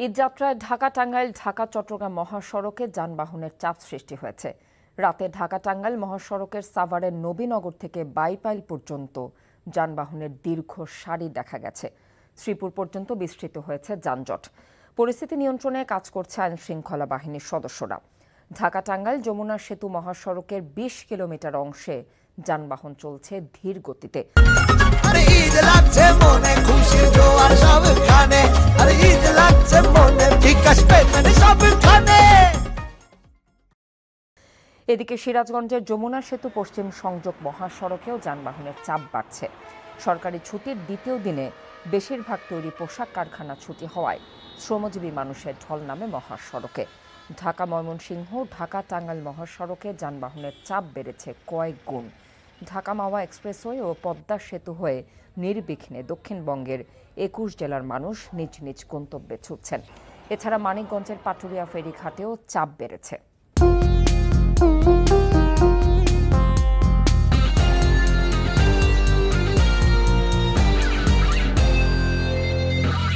ঈদযাত্রায় ঢাকা টাঙ্গাইল ঢাকা চট্টগ্রাম মহাসড়কে যানবাহনের চাপ সৃষ্টি হয়েছে। রাতে ঢাকা টাঙ্গাইল মহাসড়কের সাভারের নবীনগর থেকে বাইপাইল পর্যন্ত যানবাহনের দীর্ঘ সারি দেখা গেছে। শ্রীপুর পর্যন্ত বিস্তৃত হয়েছে যানজট। পরিস্থিতি নিয়ন্ত্রণে কাজ করছে আইন শৃঙ্খলা বাহিনীর সদস্যরা। ঢাকা টাঙ্গাইল যমুনা সেতু মহাসড়কের ২০ কিলোমিটার অংশে যানবাহন চলছে ধীর গতিতে। এদিকে সিরাজগঞ্জের যমুনা সেতু পশ্চিম সংযোগ মহাসড়কেও যানবাহনের চাপ বাড়ছে। সরকারি ছুটির দ্বিতীয় দিনে বেশিরভাগ তৈরি পোশাক কারখানা ছুটি হওয়ায় শ্রমজীবী মানুষের ঢল নামে মহাসড়কে। ঢাকা ময়মনসিংহ ঢাকা টাঙ্গাইল মহাসড়কে যানবাহনের চাপ বেড়েছে কয়েক গুণ। ঢাকা মাওয়া এক্সপ্রেসওয়ে ও পদ্মা সেতু হয়ে নির্বিঘ্নে দক্ষিণবঙ্গের ২১ জেলার মানুষ নিজ নিজ গন্তব্যে ছুটছেন। এছাড়া মানিকগঞ্জের পাটুরিয়া ফেরিঘাটেও চাপ বেড়েছে।